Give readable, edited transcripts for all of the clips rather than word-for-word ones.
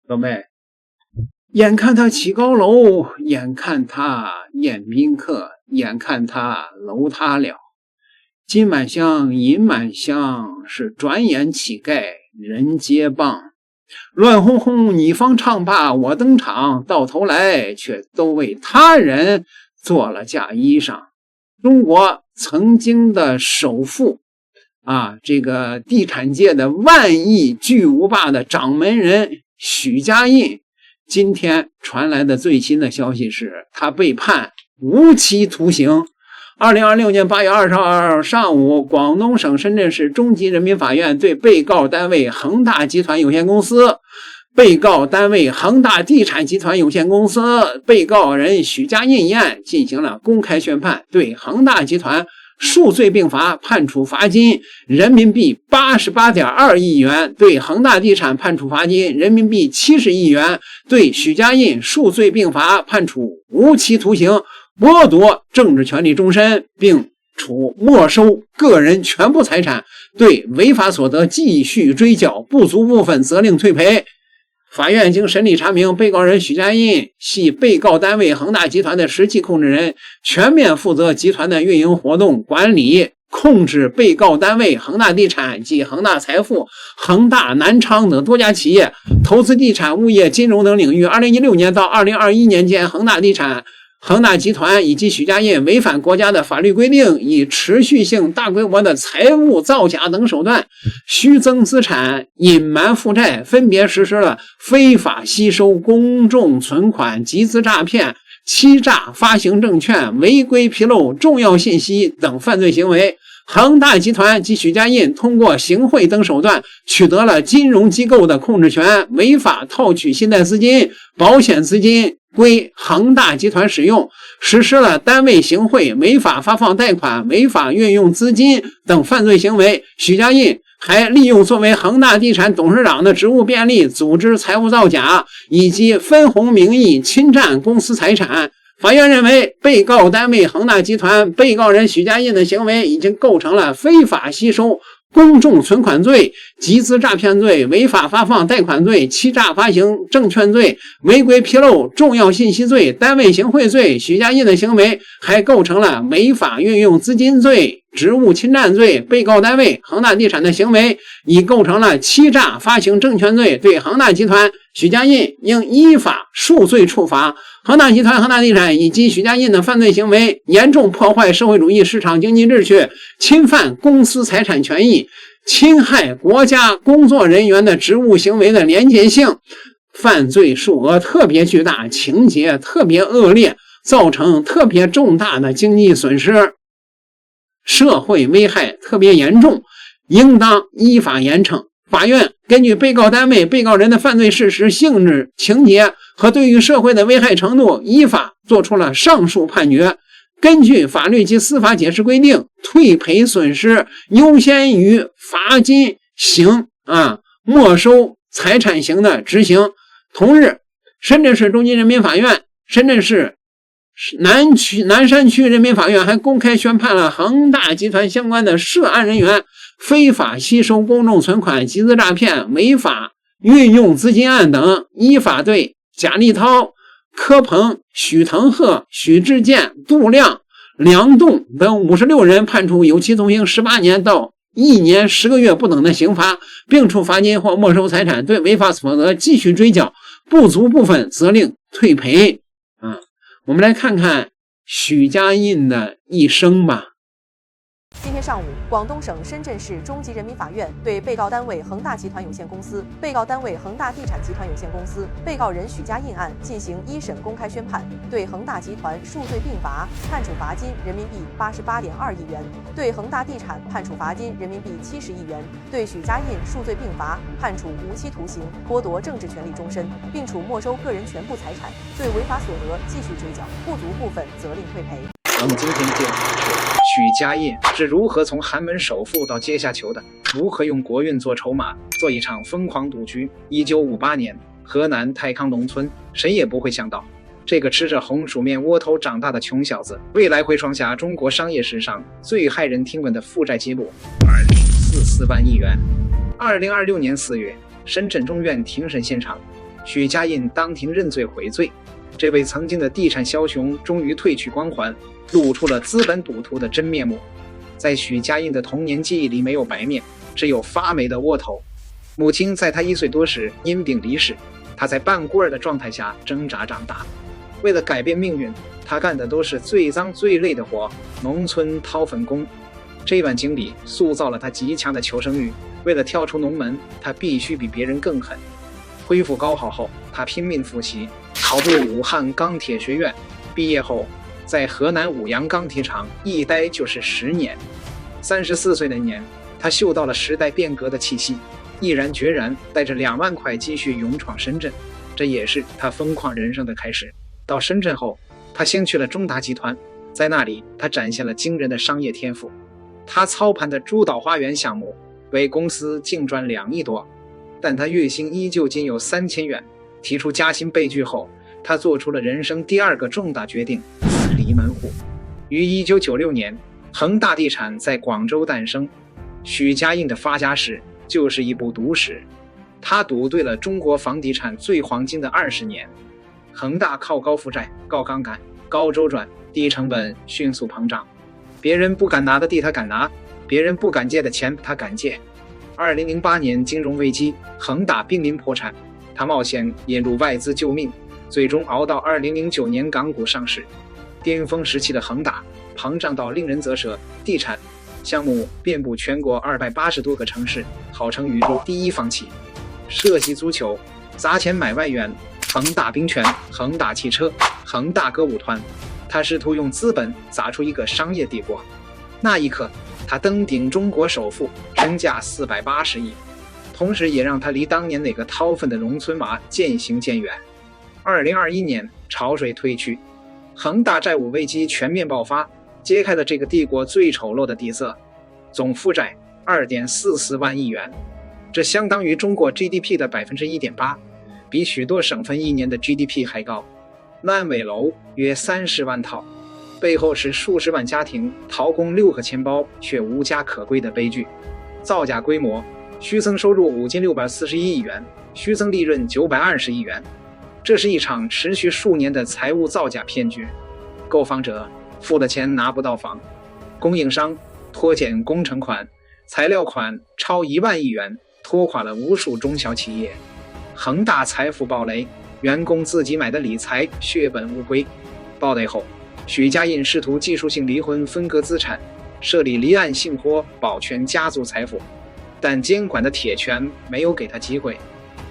各位，眼看他起高樓，眼看他宴宾客，眼看他楼塌了，金满箱银满箱，是转眼乞丐人皆谤。亂哄哄你方唱罢我登場，到頭來卻都為他人做了嫁衣裳。中國曾經的首富這個地產界的萬億巨無霸的掌門人許家印，今天傳來的最新的消息是他被判无期徒刑。2026年8月22號上午，廣東省深圳市中級人民法院對被告單位恆大集團有限公司、被告單位恆大地產集团有限公司、被告人許家印一案進行了公開宣判，對恆大集團數罪並罰，判處罰金人民幣88.2億元，對恆大地產判處罰金人民幣70億元，對許家印數罪並罰，判處無期徒刑，剝奪政治權利終身，並處沒收個人全部財產，對違法所得繼續追繳，不足部分責令退賠。法院經審理查明，被告人許家印係被告單位恆大集團的實際控制人，全面負責集團的運營活動管理，控制被告單位恆大地產及恆大財富、恆大南昌等多家企業，投資地產、物業、金融等領域。2016年到2021年間，恆大集團以及許家印違反國家的法律規定，以持續性大規模的財務造假等手段，虛增資產、隱瞞負債，分別實施了非法吸收公眾存款、集資詐騙、欺詐發行證券、違規披露重要信息等犯罪行為。恆大集團及許家印通過行賄等手段取得了金融機構的控制權，違法套取信貸資金、保險資金歸恆大集團使用，實施了單位行賄、違法發放貸款、違法運用資金等犯罪行為。許家印還利用作為恆大地產董事長的職務便利，組織財務造假以及分紅名義侵占公司財產。法院認為，被告單位恆大集團、被告人許家印的行為已經構成了非法吸收公眾存款罪、集資詐騙罪、違法發放貸款罪、欺詐發行證券罪、違規披露重要信息罪、單位行賄罪。許家印的行為還構成了違法運用資金罪、職務侵占罪。被告單位恆大地產的行為已構成了欺詐發行證券罪，對恆大集團、許家印應依法數罪處罰。恆大集團、恆大地產以及許家印的犯罪行為嚴重破壞社會主義市場經濟秩序，侵犯公司財產權益，侵害國家工作人員的職務行為的廉潔性，犯罪數額特別巨大，情節特別惡劣，造成特別重大的經濟損失，社會危害特別嚴重，應當依法嚴懲。法院根據被告單位、被告人的犯罪事實、性質、情節和對於社會的危害程度，依法作出了上述判決。根據法律及司法解釋規定，退賠損失優先於罰金刑沒收財產刑的執行。同日，深圳市中級人民法院、深圳市南山區人民法院還公開宣判了恆大集團相關的涉案人員非法吸收公眾存款、集資詐騙、違法運用資金案等，依法對賈立濤、柯鵬、許騰鶴、許志健、杜亮、梁棟等56人判處有期徒刑18年到1年10個月不等的刑罰，並處罰金或沒收財產，對違法所得繼續追繳，不足部分責令退賠。我們來看看許家印的一生吧。今天上午，廣東省深圳市中級人民法院對被告單位恆大集團有限公司、被告單位恆大地產集團有限公司、被告人許家印案進行一審公開宣判，對恆大集團數罪並罰，判處罰金人民幣88.2億元；對恆大地產判處罰金人民幣70億元；對許家印數罪並罰，判處無期徒刑，剝奪政治權利終身，並處沒收個人全部財產，對違法所得繼續追繳，不足部分責令退賠。我們今天介紹的是許家印是如何從寒門首富到階下囚的，如何用國運做籌碼，做一場瘋狂賭局。1958年，河南太康農村，誰也不會想到，這個吃着紅薯麵窩頭長大的窮小子，未來會創下中國商業史上最駭人聽聞的負債記錄，2.44萬億元。2026年4月，深圳中院庭審現場，許家印當庭認罪悔罪，這位曾經的地產梟雄終於褪去光環，露出了資本賭徒的真面目。在許家印的童年記憶裡，沒有白面，只有發霉的窩頭。母親在他1歲多時因病離世，他在半孤兒的狀態下掙扎長大。為了改變命運，他幹的都是最髒最累的活，農村掏糞工。這段經歷塑造了他極強的求生欲。為了跳出農門，他必須比別人更狠。恢復高考後，他拼命複習，考入武漢鋼鐵學院。畢業後，在河南舞陽鋼鐵廠一待就是10年。34歲那年，他嗅到了時代變革的氣息，毅然決然帶着2萬塊積蓄勇闖深圳，這也是他瘋狂人生的開始。到深圳後，他先去了中達集團，在那裡他展現了驚人的商業天賦。他操盤的珠島花園項目為公司淨賺2億多，但他月薪依舊僅有3000元。提出加薪被拒後，他做出了人生第2個重大決定，離門戶。於1996年，恆大地產在廣州誕生。許家印的發家史就是一部賭史，他賭對了中國房地產最黃金的20年。恆大靠高負債、高槓桿、高周轉、低成本迅速膨脹，別人不敢拿的地他敢拿，別人不敢借的錢他敢借。2008年金融危機，恆大瀕臨破產，他冒險引入外資救命，最終熬到2009年港股上市。巔峰時期的恆大膨脹到令人啧舌，地產項目遍布全國280多個城市，號稱宇宙第一房企。涉及足球，砸錢買外援，恆大冰泉、恆大汽車、恆大歌舞團，他試圖用資本砸出一個商業帝國。那一刻，他登頂中國首富，身價480億，同時也讓他離當年那個掏糞的農村娃漸行漸遠。2021年潮水退去，恆大債務危機全面爆發，揭開了這個帝國最醜陋的底色，總負債2.44萬億元，這相當於中國 GDP 的 1.8%， 比許多省份1年的 GDP 還高。爛尾樓約30萬套，背後是數十萬家庭掏空6個錢包卻無家可歸的悲劇。造假規模，虛增收入5641億元，虛增利潤920億元。這是一場持續數年的財務造假騙局。購房者付了錢拿不到房，供應商拖欠工程款、材料款超1萬億元，拖垮了無數中小企業。恆大財富暴雷，員工自己買的理財血本無歸。暴雷後，許家印試圖技術性離婚分割資產，設立離岸信託保全家族財富，但監管的鐵拳沒有給他機會。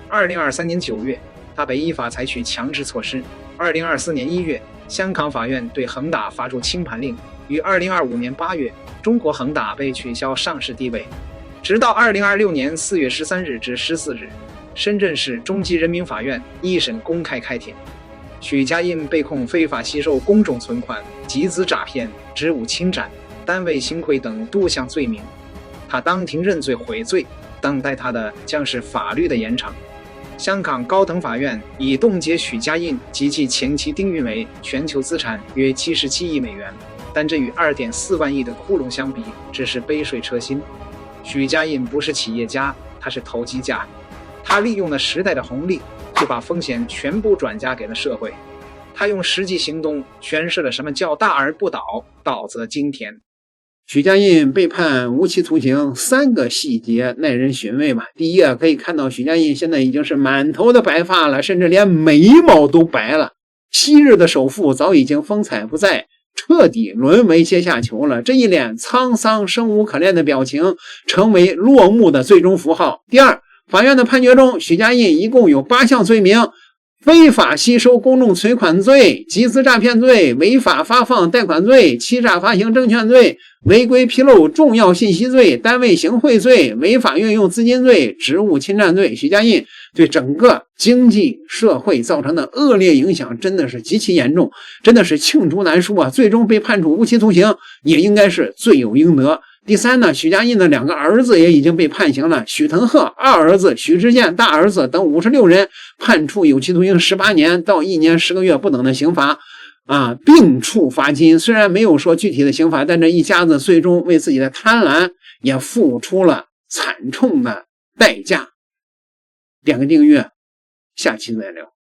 2023年9月，他被依法採取強制措施。2024年1月，香港法院對恆大發出清盤令。於2025年8月，中國恆大被取消上市地位。直到2026年4月13日至14日，深圳市中级人民法院一審公開開庭。許家印被控非法吸收公眾存款、集資詐騙、職務侵占、單位行賄等多項罪名。他當庭認罪悔罪，等待他的將是法律的嚴懲。香港高等法院已凍結許家印及其前妻丁玉梅全球資產約77億美元，但這與2.4萬億的窟窿相比，只是杯水車薪。許家印不是企業家，他是投機家。他利用了時代的紅利，就把風險全部轉嫁給了社會。他用實際行動詮釋了什麼叫大而不倒，倒則驚天。許家印被判无期徒刑，3個細節耐人尋味吧。第一個，可以看到許家印現在已經是滿頭的白髮了，甚至連眉毛都白了。昔日的首富早已經風采不再，徹底淪為階下囚了。這一臉滄桑生無可戀的表情，成為落幕的最終符號。第二，法院的判決中，許家印一共有8項罪名：非法吸收公众存款罪、集資詐騙罪、違法發放貸款罪、欺詐發行證券罪、違規披露重要信息罪、單位行賄罪、違法運用資金罪、職務侵占罪。許家印對整個經濟社會造成的惡劣影響真的是極其嚴重，真的是罄竹難書啊！最終被判處无期徒刑，也應該是罪有應得。第三呢，許家印的2個兒子也已經被判刑了，許騰鶴二兒子、許志健大兒子等56人判處有期徒刑18年到1年10個月不等的刑罰，并處罰金。雖然沒有說具體的刑罰，但這一家子最終為自己的貪婪也付出了慘重的代價。點個訂閱，下期再聊。